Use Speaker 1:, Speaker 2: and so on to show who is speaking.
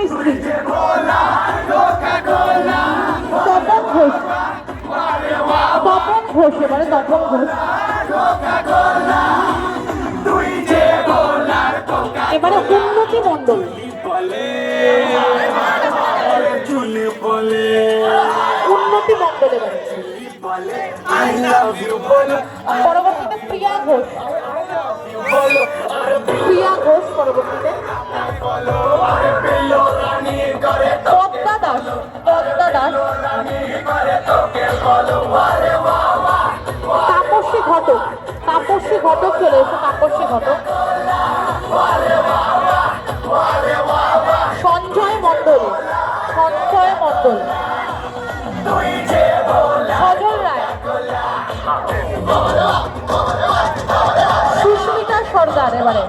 Speaker 1: মিস্ত্রি। তপন ঘোষ, তপন ঘোষ, এবারে তপন ঘোষ। এবারে উন্নতি মণ্ডল। উন্নতি মণ্ডল এবারে। পরবর্তীতে প্রিয়া ঘোষ, প্রিয়া ঘোষ পরবর্তীতে। পদ্মা দাস, পদ্মা দাস। তাপস্বী ঘটক, তাপস্বী ঘটক চলে এসো, তাপস্বী ঘটক। সঞ্জয় মণ্ডল, সঞ্জয় মণ্ডল। সজল রায়, সুস্মিতা সর্দার এবারে।